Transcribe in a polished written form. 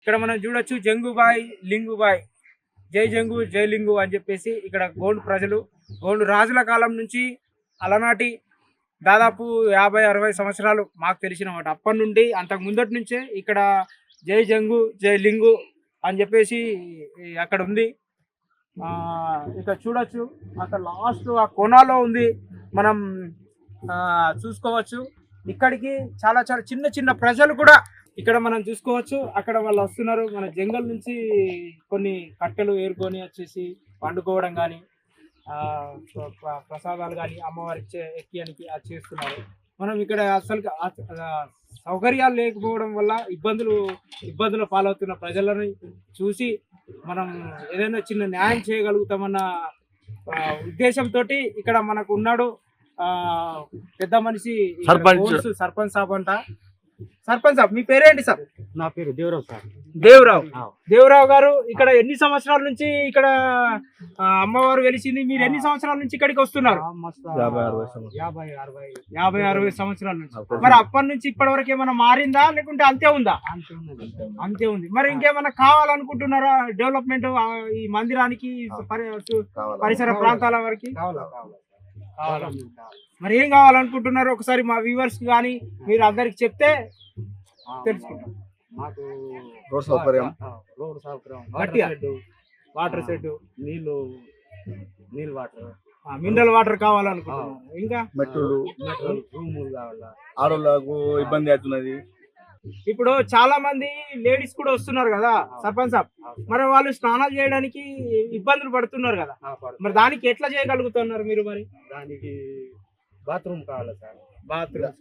ఇక్కడ మనం చూడొచ్చు జంగుబాయ్ లింగుబాయ్, జై జంగు జై లింగు అని చెప్పేసి ఇక్కడ గోండు ప్రజలు, గోండు రాజుల కాలం నుంచి అలనాటి దాదాపు 50-60 సంవత్సరాలు మాకు తెలిసినమాట. అప్పటి నుండి అంతకు ముందటి నుంచే ఇక్కడ జై జంగు జై లింగు అని చెప్పేసి అక్కడ ఉంది. ఇక్కడ చూడొచ్చు అక్కడ లాస్ట్ ఆ కోనాలో ఉంది, మనం చూసుకోవచ్చు. ఇక్కడికి చాలా చాలా చిన్న చిన్న ప్రజలు కూడా ఇక్కడ మనం చూసుకోవచ్చు. అక్కడ వాళ్ళు వస్తున్నారు, మన జంగల్ నుంచి కొన్ని కట్టెలు ఏరుకొని వచ్చేసి వండుకోవడం కానీ ప్రసాదాలు కానీ అమ్మవారికి ఎక్కియానికి అది చేస్తున్నారు. మనం ఇక్కడ అసలు సౌకర్యాలు లేకపోవడం వల్ల ఇబ్బందులు పాలవుతున్న ప్రజలను చూసి మనం ఏదైనా చిన్న న్యాయం చేయగలుగుతామన్న ఉద్దేశంతో ఇక్కడ మనకు ఉన్నాడు పెద్ద మనిషి సర్పంచ్ సాబ్ అంట. సర్పంచ్ సాబ్, మీ పేరేంటి సార్? నా పేరు దేవరావు సార్. దేవరావు గారు, ఇక్కడ ఎన్ని సంవత్సరాల నుంచి ఇక్కడ అమ్మవారు వెలిసింది? మీరు ఎన్ని సంవత్సరాల నుంచి ఇక్కడికి వస్తున్నారు? 50-60 సంవత్సరాల నుంచి. మరి అప్పటి నుంచి ఇప్పటి వరకు ఏమైనా మారిందా లేకుంటే అంతే ఉందా? అంతే ఉంది. మరి ఇంకేమైనా కావాలనుకుంటున్నారా డెవలప్మెంట్ ఈ మందిరానికి, పరిసర ప్రాంతాల వరకు? మరి ఏం కావాలనుకుంటున్నారు ఒకసారి మా వ్యూవర్స్ కానీ మీరు అందరికి చెప్తే తెలుసుకుంటాం. మాకు రోడ్ సౌకర్యం, వాటర్ షెడ్, నీళ్ళు వాటర్, మినరల్ వాటర్ కావాలనుకుంటున్నాం. ఇంకా మెట్టులు రూములు కావాలా? ఆడోళ్ళకు ఇబ్బంది అవుతున్నది. ఇప్పుడు చాలా మంది లేడీస్ కూడా వస్తున్నారు కదా సర్పంచ్ సాబ్, మరి వాళ్ళు స్నానాలు చేయడానికి ఇబ్బందులు పడుతున్నారు కదా, మరి దానికి ఎట్లా చేయగలుగుతున్నారు మీరు? మరి దానికి బాత్రూమ్ కావాలా సార్? బాత్రూమ్